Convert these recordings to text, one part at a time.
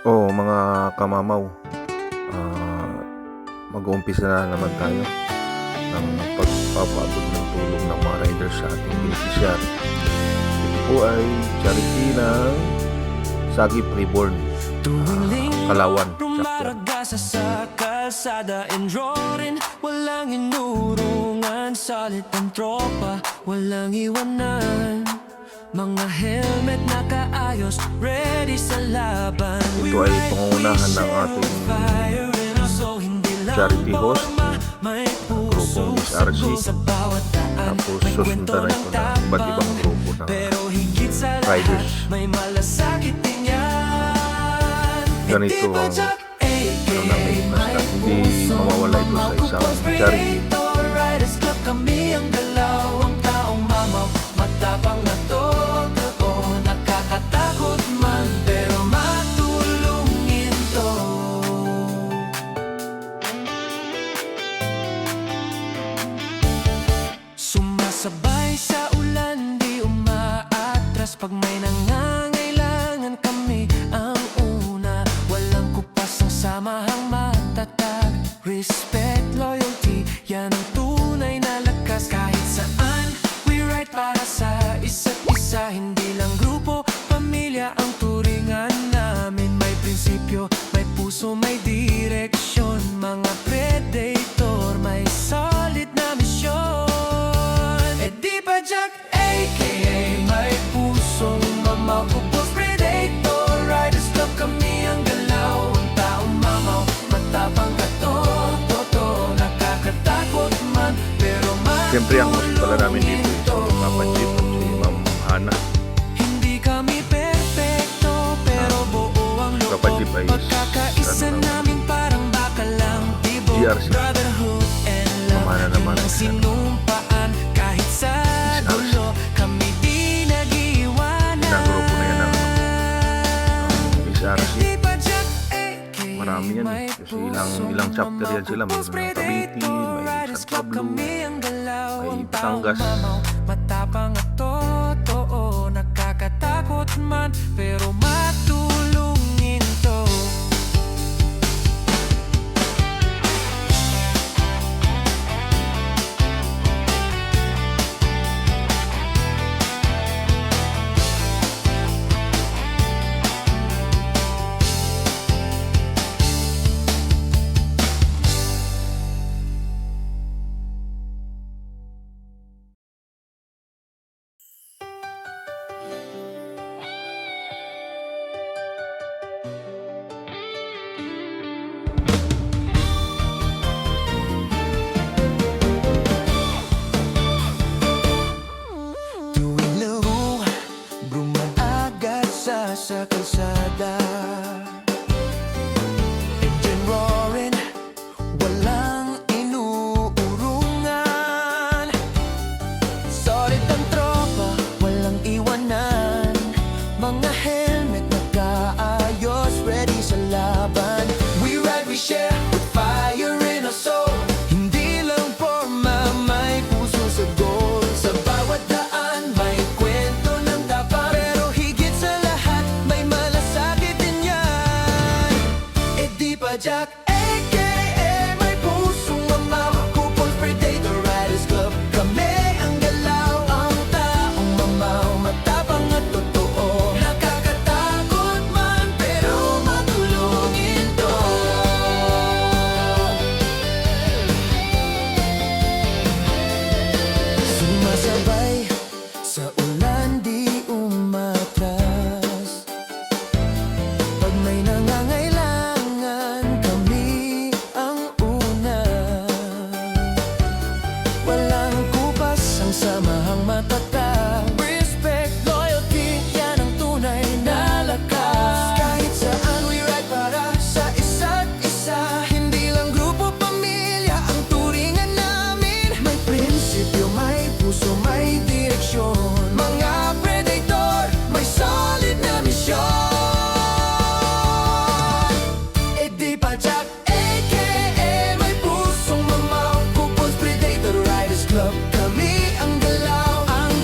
Mga kamamaw, ah, mag-uumpisa na naman tayo ng pagpapaabot ng tulong ng mga riders sa ating beneficiary. Ito po ay charity ng Sagip Reborn, Kalawan chapter. Rumaragasa sa kalsada and roaring, walang inurungan, salit ang tropa, walang iwanan. Mga helmet nakaayos, ready sa laban. Ito ay pangungunahan ng ating charity host, grupong SRC. Tapos susundan na ito ng iba't ibang grupo ng riders. Ganito ang namin, basta hindi mawawala ito sa isang charity. Kami ang galaw, ang taong mamaw, matapang na totoo, nakakatakot man, pero matulungin to. Sumasabay sa ulan, di umaatras, pag may nangangailangan kami ang una. Walang kupas ang samahang matatag, respect, loyalty, yan ang tunay na lakas. Kahit saan, we ride para sa isa't isa. Hindi lang grupo, pamilya ang turingan namin. May prinsipyo, may puso, may direksyon. Mga predator, may solid na misyon. E di ba Jack, a.k.a. may pusong mamaw, kupos predator, riders club, kami ang galaw, ang taong mamaw, matapang ka to, nakakatakot man, pero Siyempre ang host pala namin dito is si Papa Jeep at si Ma'am Hana. hindi kami perfecto, pero buo ang Papa loob. Jeep ay Pagkakaisa namin parang bakalang tibok, GRC. brotherhood and love. Pamana naman Yun ang isa. sinumpaan, kahit sa SRC. dulo, kami di nag-iwanan. Ng grupo na yan ng SRC. Di ba Jack, a.k.a. Marami yan may kasi ilang chapter yan sila. Mayroon ng Cavite, may San Pablo, may Batangas. Matapang at totoo, nakakatakot man, pero matulungin to. Tuwing laro, brumadagad sa kalsada. Engine roaring, walang inuurungan. Solid ang tropa, walang iwanan. Mga helmet nakaayos, ready sa laban. We ride, we share, with fire in our soul. Hindi lang forma, may puso sa goal. Sa bawat daan, may kwento ng tapang, pero higit sa lahat, may malasakit din yan. E di ba Jack, a.k.a. may pusong mamaw, kupons predator, riders club, kami ang galaw, ang taong mamaw, matapang at totoo, nakakatakot man, pero matulungin to. Sumasabay sa ulan, di umatras, pag may nangangailangan, kami ang una. Walang kupas ang samahang matatag, respect, loyalty, yan ang tunay na lakas. Kahit saan we ride para sa isa't isa. Hindi lang grupo, pamilya ang turingan namin. May prinsipyo, may puso, may direksyon. Mga predator, may solid na misyon. E di ba Jack, a.k.a. may pusong mamaw, kupos predator, riders club, kami ang galaw, ang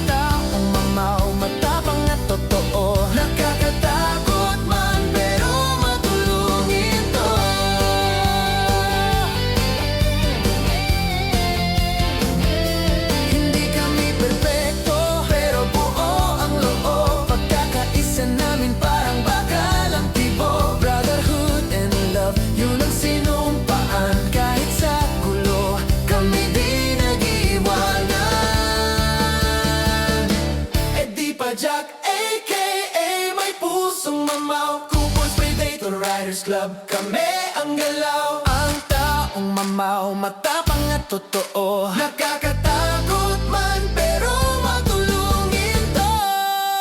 Riders Club, kami ang galaw. Ang taong mamaw, matapang at totoo. Nakakatakot man pero matulungin to.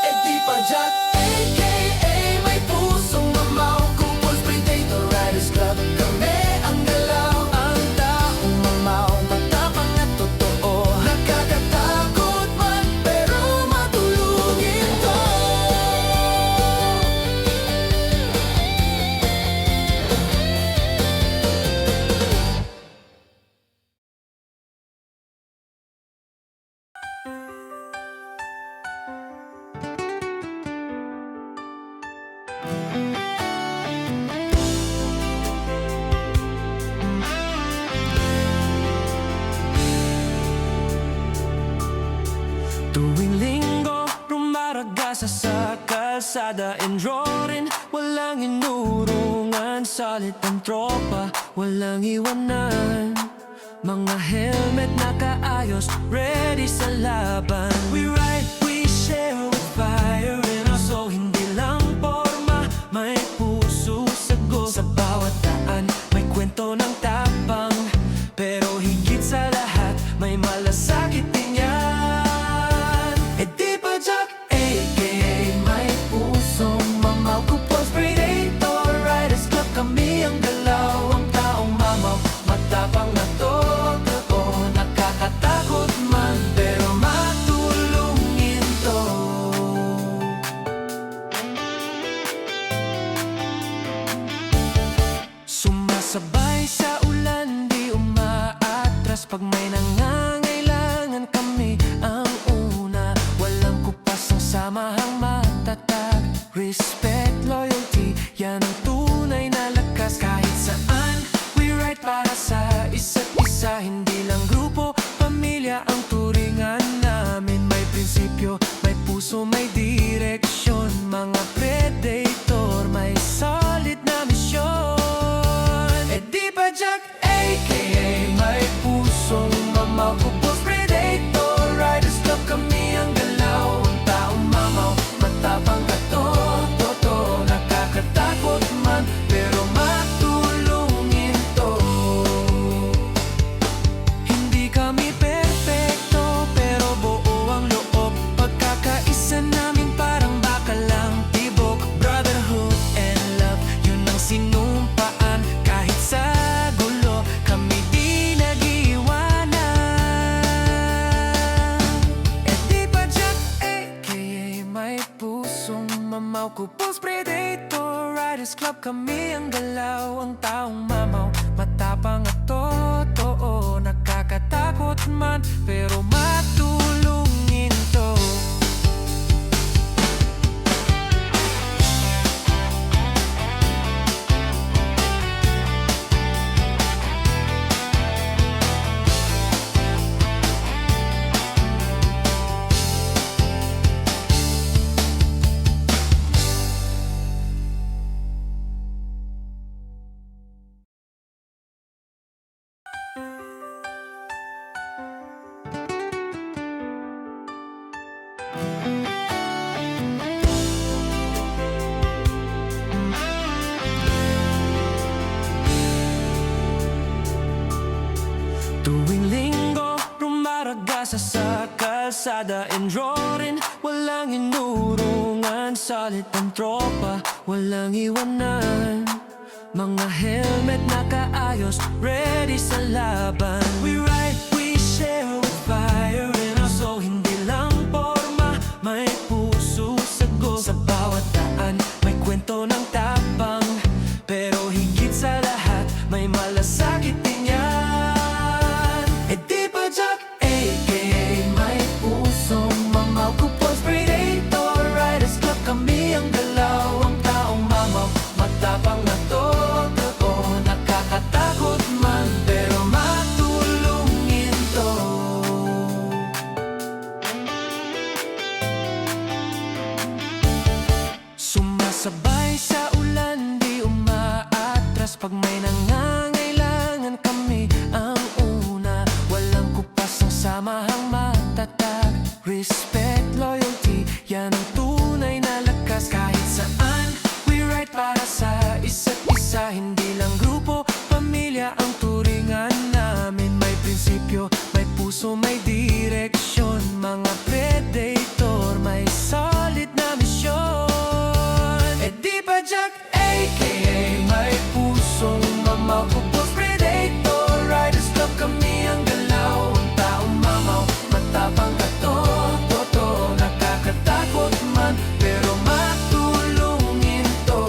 Eh di pa Jack, a.k.a. may pusong mamaw. Couples Predator Riders Club, kami ang galaw. Ang taong mamaw, matapang at totoo. Nakakatakot man pero matulungin to. Tuwing linggo, rumaragasa sa kalsada and roaring. Walang inurungan, salit ang tropa, walang iwanan. Mga helmet nakaayos, ready sa laban. We ride, we share with fire in us. So hindi lang forma, may puso sagot. Sa bawat daan, may kwento ng tapang. Pero higit sa lahat, may malasakit din yan. Eh di ba Jack, a.k.a. may pusong mamaw. Couples Predator Riders Club, kami ang galaw. Ang taong mamaw, matapang na totoo. Nakakatakot man pero matulungin to. Sumasabay sa ulan, di umaatras. Pag may nangangailangan, kami ang una. Walang kupas ang samahang matatag. Respect, loyalty, yan ang tunay na lakas. Kahit saan, we ride para sa isa't isa. Hindi lang grupo, pamilya ang turingan namin. May prinsipyo, may puso, may direksyon. Mga predator, may solid na misyon. Eh di ba Jack, a.k.a. may pusong mamaw. Couples Predator Riders Club, kami ang galaw. Ang taong mamaw, matapang at totoo. Nakakatakot man pero matulungin to. Hindi kami perfecto pero buo ang loob. Pagkakaisa namin parang bakalang tibok. Brotherhood and love, yun ang sinumpaan. Kahit sa gulo, kami di nag-iwanan. Eh di ba Jack, a.k.a. may pusong mamaw. Couples Predator Riders Club, kami ang galaw. Ang taong mamaw, matapang at totoo. Nakakatakot man pero matulungin to. Tuwing linggo, rumaragasa sa kalsada and roaring. Walang inurungan, salit ang tropa, walang iwanan. Mga helmet nakaayos, ready sa laban. We ride, we share with fire in us. So hindi lang forma, may puso sagot. Sa bawat daan, may kwento ng tapang. Pero higit sa lahat, may malasakit din yan. Eh di ba Jack, a.k.a. may pusong mamaw. Couples Predator Riders Club, kami ang galaw. Ang taong mamaw, matapang na totoo. Nakakatakot man pero matulungin to. Sumasabay sa ulan, di umaatras. Pag may nangangailangan, kami ang una. Walang kupas ang samahang matatag. Respect, loyalty, yan ang tunay na lakas. Kahit saan, we ride para sa isa't isa. puso may direksyon. Mga predator may solid na misyon. E di ba Jack aka may pusong mamaw? Kupos predator, riders club kami ang galaw. Ang taong mamaw, matapang ka to, totoo. Nakakatakot man, pero matulungin to.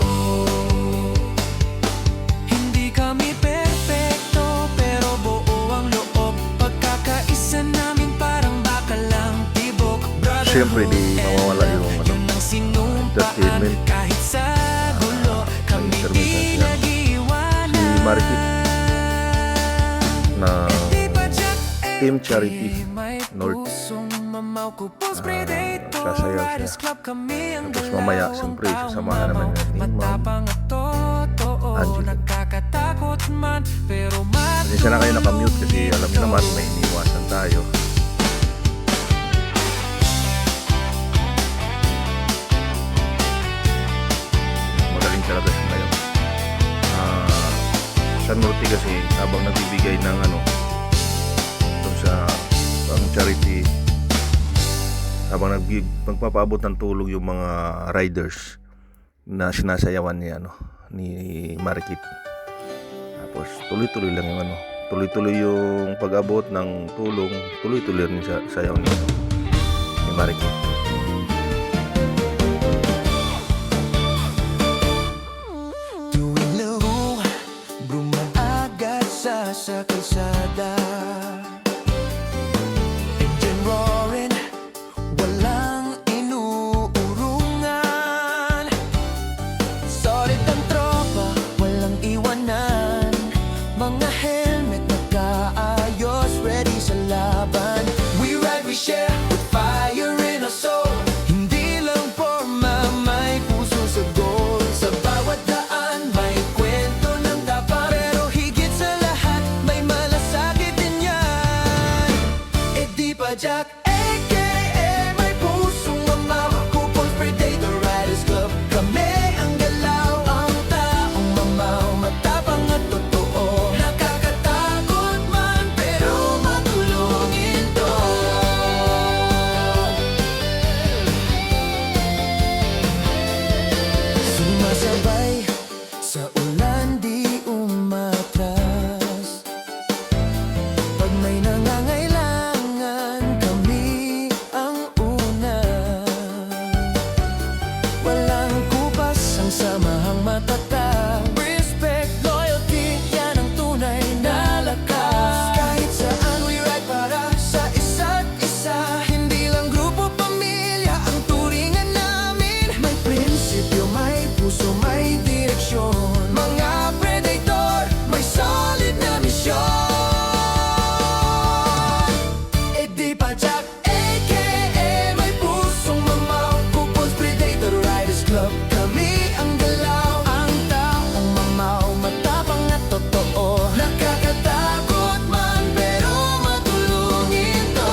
Hindi kami perfecto, pero buo ang loob. Pagkakaisa namin parang bakalang tibok. Siyempre, di mawawala yung Yun ang sinumpaan. entertainment. Kahit sa gulo, kami intermittent di yan. nag-iwanan. Si Marikit na Di ba Jack Team Charity may North. pusong mamaw, kupos predator, sasayaw siya. riders club kami ang Tapos galaw. mamaya, Ang siyempre, taong sasamahan naman mamaw, natin ni Ma'am matapang at totoo. Angelo. Nakakatakot man, pero Pasensya na kayo nakamute kasi alam niyo naman may iniwasan tayo. Magaling talaga siya ngayon. San Murti kasi habang nagbibigay ng doon sa pang charity, habang nagpapaabot ng tulong yung mga riders na sinasayawan ni Marikit. Tapos tuloy-tuloy lang yung tuloy-tuloy yung pag-abot ng tulong, tuloy-tuloy rin sa sayaw ni Marikit. tuwing laro, agad sa kalsada. Engine roaring, walang inuurungan. Solid ang tropa, walang iwanan. Mga helmet nagkaayos, ready sa laban. We ride, we share, with fire in our soul. Hindi lang forma, may puso sa goal. Sa bawat daan, may kwento ng tapa. Pero higit sa lahat, may malasakit din yan. E di ba Jack aka may pusong mamaw? Kupons predator, riders club kami ang galaw. Ang taong mamaw, matapang at totoo. Nakakatakot man, pero matulungin to. Sumasabay sa ulan, di umatras. Pag may nangangailangan, kami ang una. Walang kupas ang samahang matatag. Respect, loyalty, yan ang tunay na lakas. Kahit saan we ride para sa isa't isa. Hindi lang grupo, pamilya ang turingan namin. May prinsipyo, may puso, may direksyon. Mga predator, may solid na misyon. E di ba Jack aka may pusong mamaw? Kupons predator, riders club kami ang galaw. Ang taong mamaw, matapang at totoo. Nakakatakot man, pero matulungin to.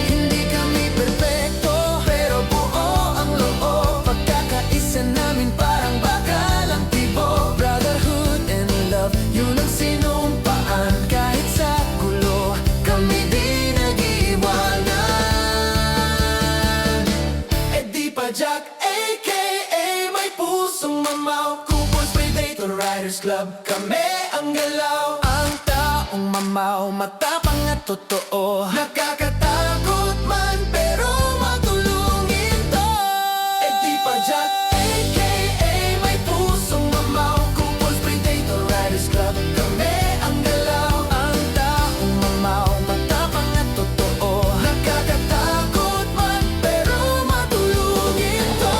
Hindi kami perfecto, pero buo ang loob. Pagkakaisa namin parang bakalang tibo. Brotherhood and love, yun ang sinumpaan. Kahit sa gulo, kami di nag-iwanan. E di pa Jack aka may pusong mamaw? Kupons predator, riders club kami ang galaw. Ang taong mamaw, matapang at totoo. Nakakatakot man, pero matulungin to. E di pa Jack aka may pusong mamaw? Kupons predator, riders club kami ang galaw. Ang taong mamaw, matapang at totoo. Nakakatakot man, pero matulungin to.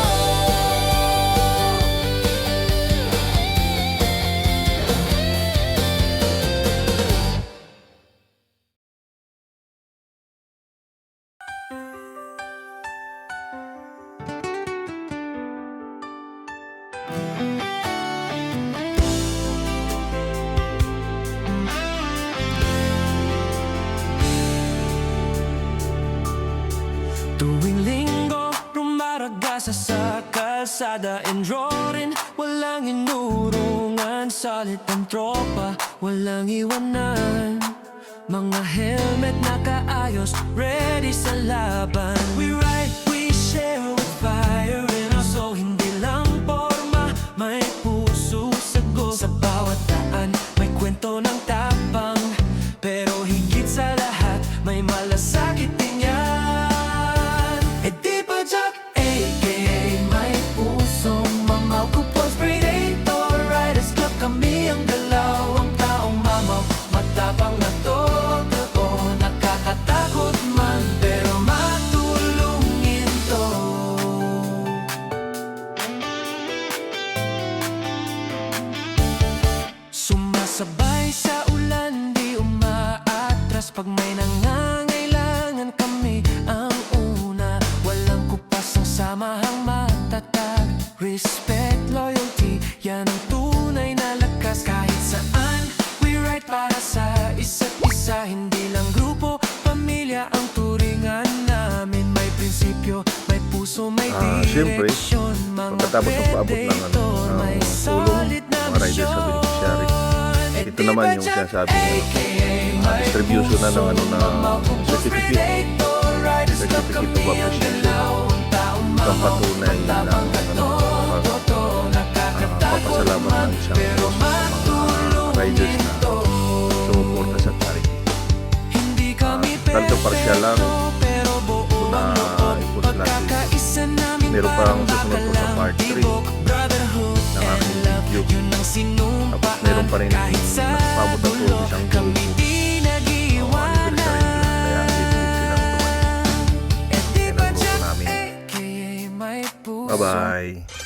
Tuwing linggo, rumaragasa sa kalsada and roaring, walang inurungan solid ang tropa, walang iwanan. Mga helmet nakaayos, ready sa laban. We ride, we share with fire in us. So hindi lang forma, may puso sagot. Sa bawat daan, may kwento ng tapang. Pero higit sa lahat, may malasakit din yan. E di ba Jack, a.k.a. may pusong mamaw. Kupons Predator, Riders Club, kami ang galaw. Ang taong mamaw, matapang na totoo. Nakakatakot man, pero matulungin to. Sumasabay sa ulan, di umaatras. Pag may nangangailangan, kami ang una. Walang kupas ang samahang matatag. Respect, loyalty, yan ang tunay na lakas. Kahit saan, we ride para sa isa't isa. Hindi lang grupo, pamilya ang turingan namin. May prinsipyo, may puso, may Siyempre, direksyon. Mga pagkatapos ng paabot ng predator, may tulong, solid na mga riders sa beneficiary. Ito naman yung sinasabi ng distribution na ng certificate of appreciation. Itong patunay ng papasalamat ng isang mga riders na sumuporta sa charity. Tanto partial lang na ipon natin. Meron parang susunod po sa part 3 ng aking video. Tapos meron pa rin nakapabot ng tulong isang grupo. Anniversary nila. Kaya hindi silang tumayo. Yan ang grupo namin. Bye-bye!